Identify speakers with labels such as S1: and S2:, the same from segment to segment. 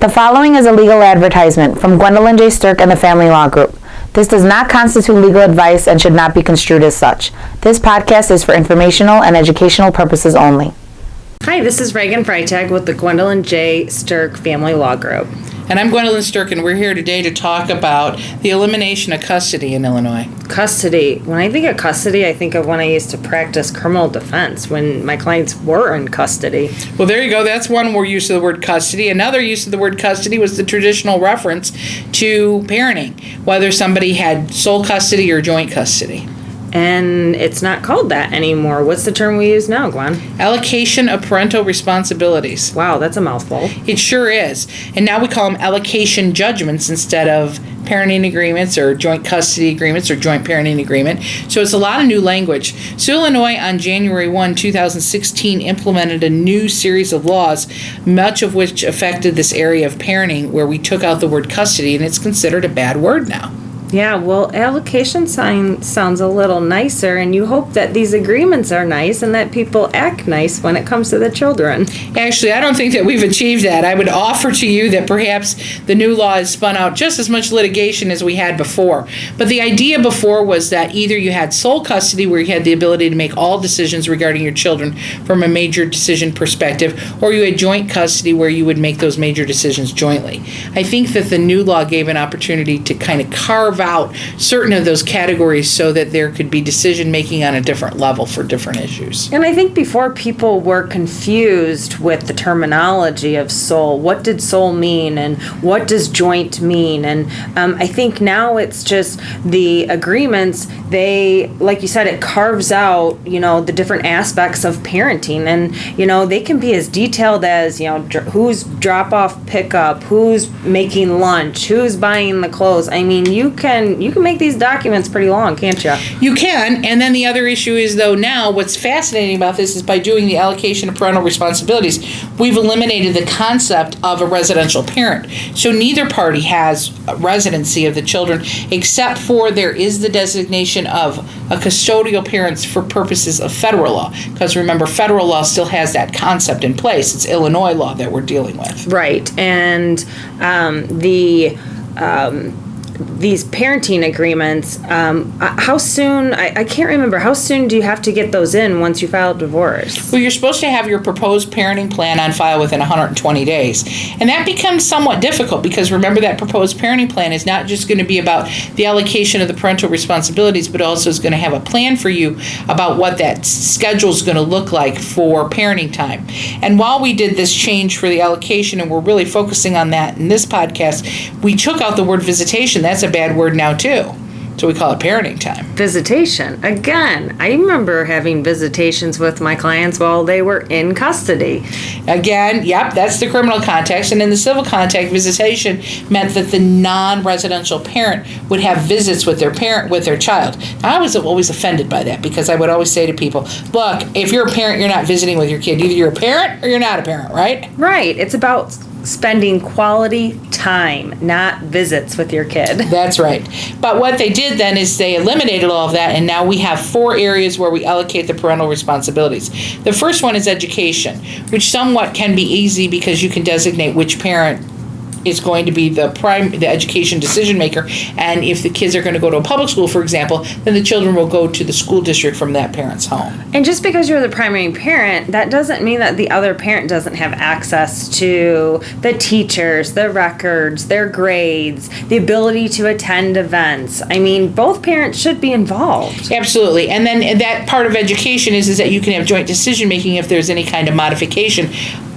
S1: The following is a legal advertisement from Gwendolyn J. Stirk and the Family Law Group. This does not constitute legal advice and should not be construed as such. This podcast is for informational and educational purposes only.
S2: Hi, this is Reagan Freitag with the Gwendolyn J. Stirk Family Law Group.
S3: And I'm Gwendolyn Stirk, and we're here today to talk about the elimination of custody in Illinois.
S2: Custody. When I think of custody, I think of when I used to practice criminal defense, when my clients were in custody.
S3: Well, there you go. That's one more use of the word custody. Another use of the word custody was the traditional reference to parenting, whether somebody had sole custody or joint custody.
S2: And it's not called that anymore. What's the term we use now, Gwen?
S3: Allocation of parental responsibilities.
S2: Wow, that's a mouthful.
S3: It sure is. And now we call them allocation judgments instead of parenting agreements or joint custody agreements or joint parenting agreement. So it's a lot of new language. So Illinois on January 1, 2016 implemented a new series of laws, much of which affected this area of parenting, where we took out the word custody, and it's considered a bad word now.
S2: Yeah, well, allocation sounds a little nicer, and you hope that these agreements are nice and that people act nice when it comes to the children.
S3: Actually, I don't think that we've achieved that. I would offer to you that perhaps the new law has spun out just as much litigation as we had before. But the idea before was that either you had sole custody, where you had the ability to make all decisions regarding your children from a major decision perspective, or you had joint custody, where you would make those major decisions jointly. I think that the new law gave an opportunity to kind of carve out certain of those categories so that there could be decision making on a different level for different issues.
S2: And I think before, people were confused with the terminology of sole. What did sole mean and what does joint mean? And I think now it's just the agreements, they, like you said, it carves out, the different aspects of parenting. And, they can be as detailed as, who's drop off pickup, who's making lunch, who's buying the clothes. I mean, you can make these documents pretty long, can't you?
S3: You can. And then the other issue is, though, now what's fascinating about this is by doing the allocation of parental responsibilities, we've eliminated the concept of a residential parent. So neither party has residency of the children, except for there is the designation of a custodial parent for purposes of federal law. Because remember, federal law still has that concept in place. It's Illinois law that we're dealing with.
S2: Right. And these parenting agreements, how soon, I can't remember, how soon do you have to get those in once you file a divorce?
S3: Well, you're supposed to have your proposed parenting plan on file within 120 days. And that becomes somewhat difficult because remember, that proposed parenting plan is not just going to be about the allocation of the parental responsibilities, but also is going to have a plan for you about what that schedule is going to look like for parenting time. And while we did this change for the allocation, and we're really focusing on that in this podcast, we took out the word visitation. That's a bad word now, too. So we call it parenting time.
S2: Visitation. Again, I remember having visitations with my clients while they were in custody.
S3: Again, yep, that's the criminal context. And in the civil context, visitation meant that the non-residential parent would have visits with their parent, with their child. Now, I was always offended by that because I would always say to people, look, if you're a parent, you're not visiting with your kid. Either you're a parent or you're not a parent, right?
S2: Right. It's about spending quality time, not visits with your kid.
S3: That's right. But what they did then is they eliminated all of that, and now we have 4 areas where we allocate the parental responsibilities. The first one is education, which somewhat can be easy because you can designate which parent is going to be the education decision maker, and if the kids are going to go to a public school, for example, then the children will go to the school district from that parent's home.
S2: And just because you're the primary parent, that doesn't mean that the other parent doesn't have access to the teachers, the records, their grades, the ability to attend events. I mean, both parents should be involved.
S3: Absolutely. And then that part of education is that you can have joint decision making if there's any kind of modification,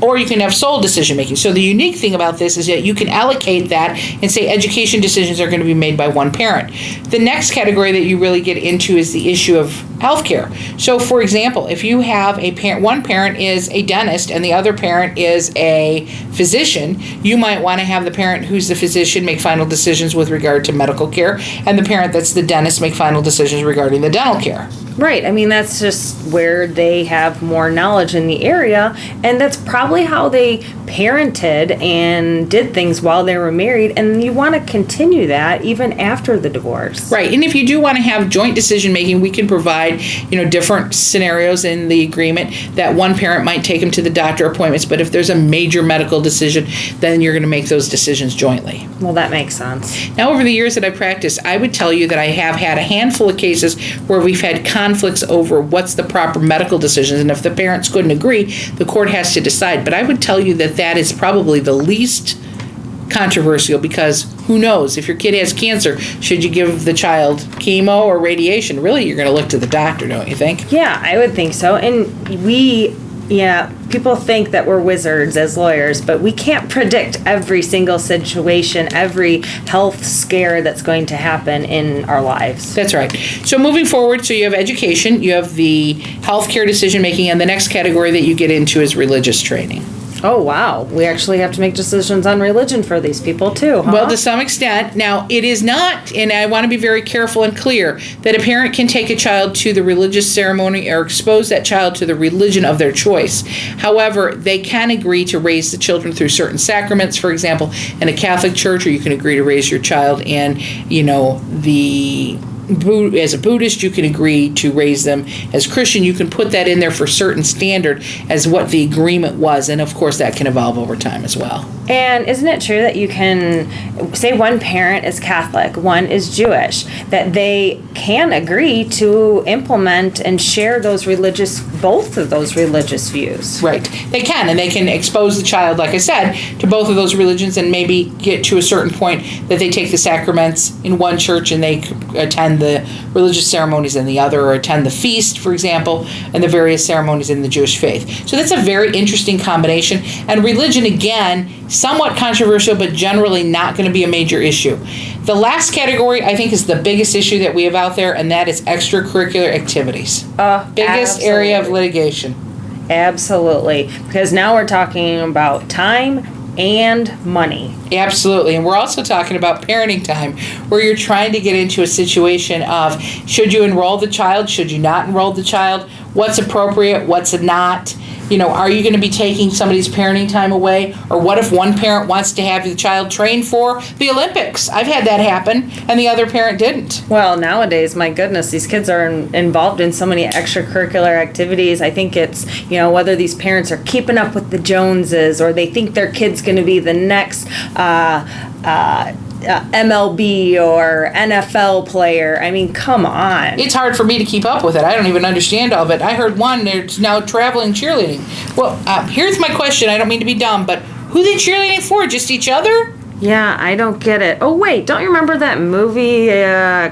S3: or you can have sole decision making. So the unique thing about this is that you can allocate that and say education decisions are going to be made by one parent. The next category that you really get into is the issue of healthcare. So for example, if you have a parent, one parent is a dentist and the other parent is a physician, you might want to have the parent who's the physician make final decisions with regard to medical care, and the parent that's the dentist make final decisions regarding the dental care.
S2: Right. I mean, that's just where they have more knowledge in the area, and that's probably how they parented and did things while they were married, and you want to continue that even after the divorce.
S3: Right. And if you do want to have joint decision making, we can provide provide, different scenarios in the agreement that one parent might take them to the doctor appointments, but if there's a major medical decision, then you're going to make those decisions jointly.
S2: Well, that makes sense.
S3: Now, over the years that I practiced, I would tell you that I have had a handful of cases where we've had conflicts over what's the proper medical decisions, and if the parents couldn't agree, the court has to decide. But I would tell you that that is probably the least controversial, because who knows, if your kid has cancer, should you give the child chemo or radiation? Really, you're going to look to the doctor, don't you think?
S2: Yeah, I would think so. And people think that we're wizards as lawyers, but we can't predict every single situation, every health scare that's going to happen in our lives.
S3: That's right. So moving forward, so you have education, you have the healthcare decision making, and the next category that you get into is religious training.
S2: Oh, wow. We actually have to make decisions on religion for these people, too, huh?
S3: Well, to some extent. Now, it is not, and I want to be very careful and clear, that a parent can take a child to the religious ceremony or expose that child to the religion of their choice. However, they can agree to raise the children through certain sacraments, for example, in a Catholic church, or you can agree to raise your child in, as a Buddhist, you can agree to raise them. As Christian, you can put that in there for certain standard as what the agreement was, and of course that can evolve over time as well.
S2: And isn't it true that you can say one parent is Catholic, one is Jewish, that they can agree to implement and share both of those religious views?
S3: Right. They can, and they can expose the child, like I said, to both of those religions, and maybe get to a certain point that they take the sacraments in one church and they attend the religious ceremonies in the other, or attend the feast, for example, and the various ceremonies in the Jewish faith. So that's a very interesting combination. And religion, again, somewhat controversial, but generally not going to be a major issue. The last category, I think, is the biggest issue that we have out there, and that is extracurricular activities. Biggest area of litigation.
S2: Absolutely. Because now we're talking about time and money.
S3: Absolutely. And we're also talking about parenting time, where you're trying to get into a situation of, should you enroll the child? Should you not enroll the child? What's appropriate? What's not? Are you going to be taking somebody's parenting time away? Or what if one parent wants to have the child train for the Olympics? I've had that happen, and the other parent didn't.
S2: Well, nowadays, my goodness, these kids are involved in so many extracurricular activities. I think it's, whether these parents are keeping up with the Joneses, or they think their kid's going to be the next MLB or NFL player. I mean, come on.
S3: It's hard for me to keep up with it. I don't even understand all of it. I heard one, they're now traveling cheerleading. Well, here's my question. I don't mean to be dumb, but who they cheerleading for? Just each other?
S2: Yeah, I don't get it. Oh, wait, don't you remember that movie?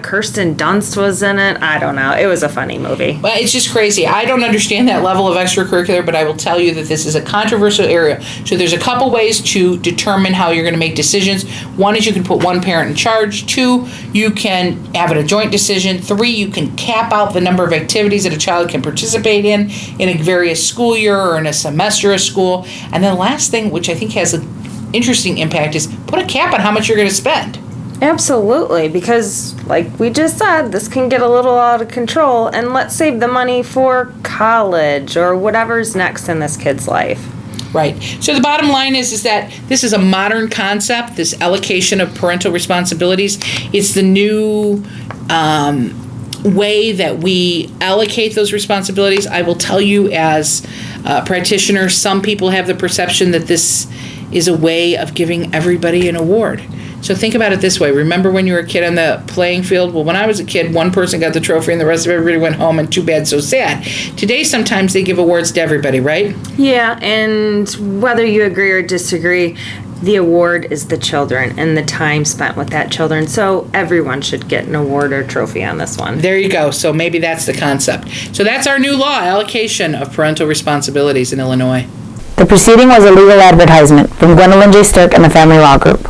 S2: Kirsten Dunst was in it? I don't know. It was a funny movie.
S3: Well, it's just crazy. I don't understand that level of extracurricular, but I will tell you that this is a controversial area. So there's a couple ways to determine how you're going to make decisions. One is you can put one parent in charge. Two, you can have it a joint decision. Three, you can cap out the number of activities that a child can participate in a various school year or in a semester of school. And then the last thing, which I think has an interesting impact, is put a cap on how much you're going to spend.
S2: Absolutely, because like we just said, this can get a little out of control, and let's save the money for college or whatever's next in this kid's life.
S3: Right. So the bottom line is that this is a modern concept, this allocation of parental responsibilities. It's the new way that we allocate those responsibilities. I will tell you, as a practitioner, some people have the perception that this is a way of giving everybody an award. So think about it this way. Remember when you were a kid on the playing field? Well, when I was a kid, one person got the trophy and the rest of everybody went home, and too bad, so sad. Today, sometimes they give awards to everybody, right?
S2: Yeah, and whether you agree or disagree, the award is the children and the time spent with that children. So everyone should get an award or trophy on this one.
S3: There you go. So maybe that's the concept. So that's our new law, allocation of parental responsibilities in Illinois.
S1: The proceeding was a legal advertisement from Gwendolyn J. Stirk and the Family Law Group.